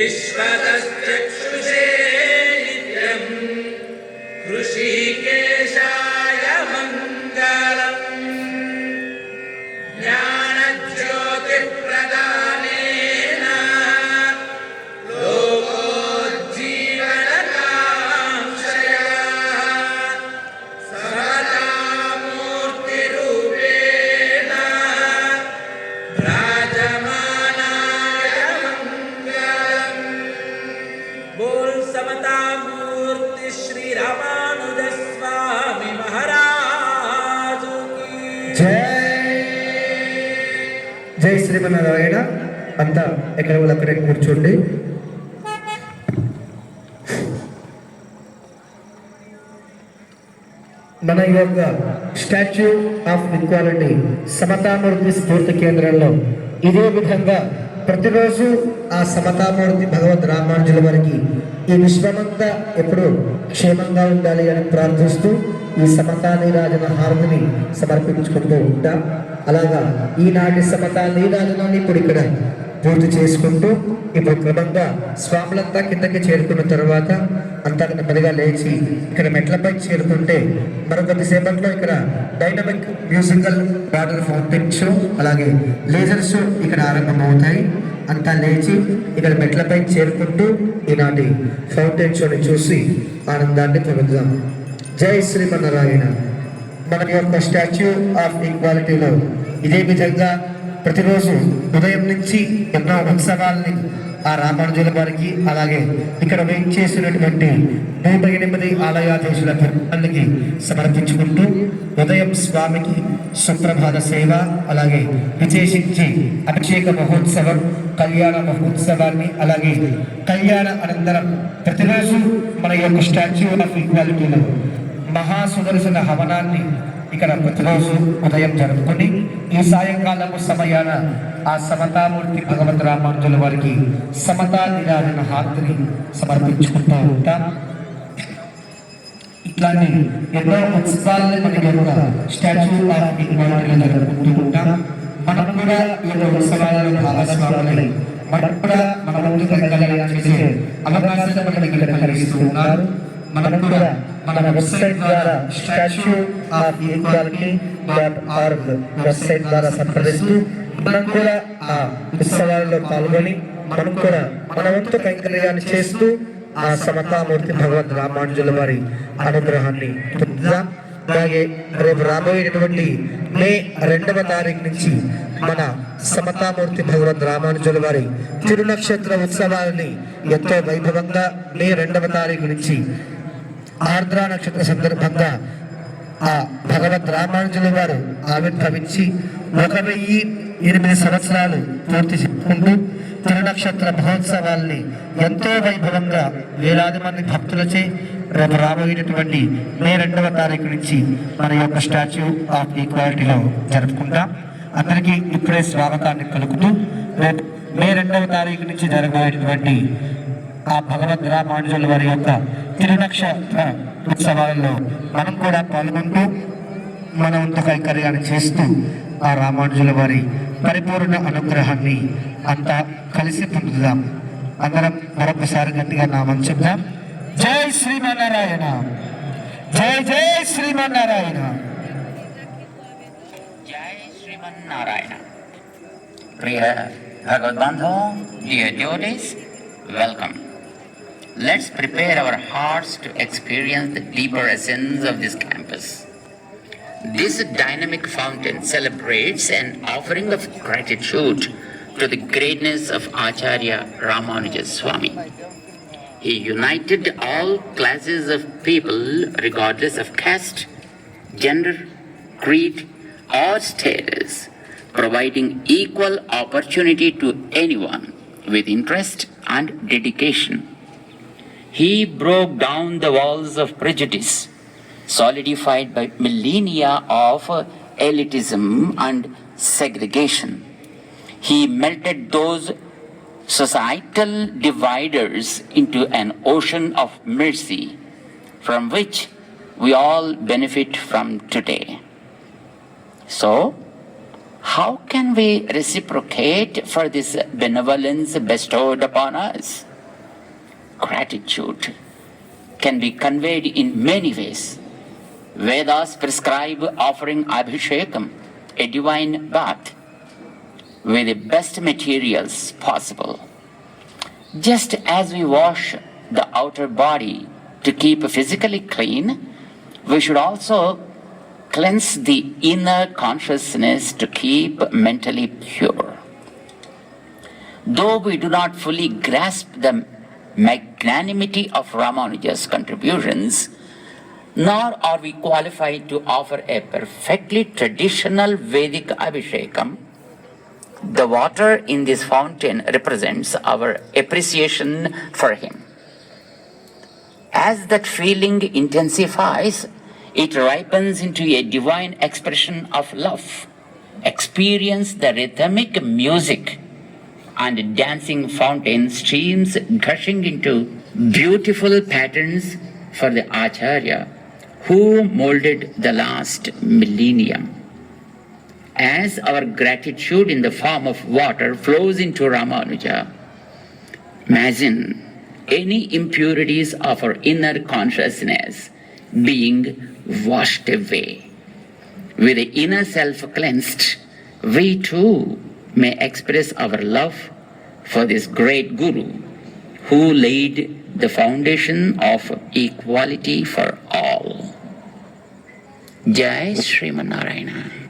विश्वतश्चक्षुषे नित्यं ऋषिकेशाय मङ्गलम् ज्ञानज्योतिप्रदानेन लोकोज्जीवनकाङ्क्षया समतामूर्तिरूपेण राजमानाय मङ्गलम्। बोल समतामूर्ति श्री रामानुज स्वामी महाराज की जय जय శ్రీమన్నారాయణ. అంతా ఎక్కడ వాళ్ళు అక్కడే కూర్చోండి. మన యొక్క స్టాచ్యూ ఆఫ్ ఈక్వాలిటీ సమతామూర్తి స్ఫూర్తి కేంద్రంలో ఇదే విధంగా ప్రతిరోజు ఆ సమతామూర్తి భగవద్ రామానుజుల వారికి ఈ విశ్వమంతా ఎప్పుడు క్షేమంగా ఉండాలి అని ప్రార్థిస్తూ ఈ సమతా నీరాజన హారతిని సమర్పించుకుంటూ ఉంటాం. అలాగా ఈనాటి సమతా నీరాజనాన్ని ఇప్పుడు ఇక్కడ పూర్తి చేసుకుంటూ ఇప్పుడు క్రమంగా స్వాములంతా కిందకి చేరుకున్న తర్వాత అంతా నెమ్మదిగా లేచి ఇక్కడ మెట్లపై చేరుకుంటే మరొక సేపట్లో ఇక్కడ dynamic musical water fountain show అలాగే లేజర్ షో ఇక్కడ ఆరంభమవుతాయి. అంతా లేచి ఇక్కడ మెట్లపై చేరుకుంటూ ఈనాటి ఫౌంటైన్ షోని చూసి ఆనందాన్ని పొందుదాం. జై శ్రీమన్నారాయణ. మన యొక్క స్టాచ్యూ ఆఫ్ ఈక్వాలిటీలో ఇదే విధంగా ప్రతిరోజు ఉదయం నుంచి ఎన్నో ఉత్సవాల్ని ఆ రామానుజుల వారికి అలాగే ఇక్కడ వేయించేసినటువంటి 108 ఆలయాధీశుల భక్తులకి సమర్పించుకుంటూ ఉదయం స్వామికి సుప్రభాత సేవ అలాగే విశేషించి అభిషేక మహోత్సవం కళ్యాణ మహోత్సవాన్ని అలాగే కళ్యాణ అనంతరం ప్రతిరోజు మన యొక్క స్టాచ్యూ ఆఫ్ ఈక్వాలిటీలో మహాసుదర్శన హవనాన్ని ఇక్కడ ప్రతిరోజు ఉదయం జరుపుకొని ఈ సాయంకాలపు సమయాన ఆ సమతామూర్తి భగవద్ రామానుజుల వారికి సమతా నిరాజన హారతిని సమర్పించుకుంటూ ఉంటాం. ఇట్లాంటి ఎన్నో ఉత్సవాలని మనకి యొక్క స్టాచ్యూ ఆఫ్ ఈక్వాలిటీలో జరుపుకుంటూ ఉంటాం. మనం కూడా ఈ యొక్క ఉత్సవాలలో భాగస్వాములై మనం కూడా మన ముందుకు చేసే అవకాశాన్ని మనకి ఇక్కడ కలిగిస్తూ ఉన్నారు. మనం కూడా మన వెబ్సైట్ ద్వారా స్టాచ్యూ ఆఫ్ ఈక్వాలిటీ.org వెబ్సైట్ ద్వారా సంప్రదిస్తూ మనం కూడా ఆ ఉత్సవాలలో పాల్గొని మనం కూడా మన వంతు కైంకర్యాన్ని చేస్తూ ఆ సమతామూర్తి భగవద్ రామానుజుల వారి అనుగ్రహాన్ని పొందుదాం. అలాగే రేపు రాబోయేటువంటి మే 2వ తారీఖు నుంచి మన సమతామూర్తి భగవద్ రామానుజుల వారి తిరునక్షత్ర ఉత్సవాలని ఎంతో వైభవంగా మే 2వ తారీఖు నుంచి ఆర్ద్రా నక్షత్ర సందర్భంగా ఆ భగవద్ రామానుజుల వారు ఆవిర్భవించి 1008 సంవత్సరాలు పూర్తి చేసుకుంటూ తిరునక్షత్ర మహోత్సవాల్ని ఎంతో వైభవంగా వేలాది మంది భక్తులచే రేపు రాబోయేటటువంటి మే 2వ తారీఖు నుంచి మన యొక్క స్టాచ్యూ ఆఫ్ ఈక్వాలిటీలో జరుపుకుంటాం. అందరికీ ఇప్పుడే స్వాగతాన్ని పలుకుతూ రేపు మే 2వ తారీఖు నుంచి జరగబోయేటటువంటి ఆ భగవద్ రామానుజుల వారి యొక్క తిరునక్షత్ర ఉత్సవాలలో మనం కూడా పాల్గొంటూ మన వంతు కైంకర్యాన్ని చేస్తూ ఆ రామానుజుల వారి పరిపూర్ణ అనుగ్రహాన్ని అంతా కలిసి పొందుదాం. అందరం మరొకసారి గట్టిగా నామం చెప్దాం. జై శ్రీమన్నారాయణ. జై జై శ్రీమన్నారాయణ. జై శ్రీమన్నారాయణ. ప్రియ భగవద్బంధో, dear devotees, welcome. Let's prepare our hearts to experience the deeper essence of this campus. This dynamic fountain celebrates an offering of gratitude to the greatness of Acharya Ramanuja Swami. He united all classes of people regardless of caste, gender, creed, or status, providing equal opportunity to anyone with interest and dedication. He broke down the walls of prejudice, solidified by millennia of elitism and segregation. He melted those societal dividers into an ocean of mercy from which we all benefit from today. So, how can we reciprocate for this benevolence bestowed upon us? gratitude can be conveyed in many ways. Vedas prescribe offering Abhishekam, a divine bath, with the best materials possible. Just as we wash the outer body to keep physically clean, we should also cleanse the inner consciousness to keep mentally pure. Though we do not fully grasp the magnanimity of Ramanuja's contributions, nor are we qualified to offer a perfectly traditional Vedic Abhishekam, the water in this fountain represents our appreciation for him. As that feeling intensifies, it ripens into a divine expression of love. Experience the rhythmic music and dancing fountain streams gushing into beautiful patterns for the Acharya who molded the last millennium. As our gratitude in the form of water flows into Ramanuja, imagine any impurities of our inner consciousness being washed away. With the inner self cleansed, we too may express our love for this great Guru who laid the foundation of equality for all. Jai Sriman Narayana.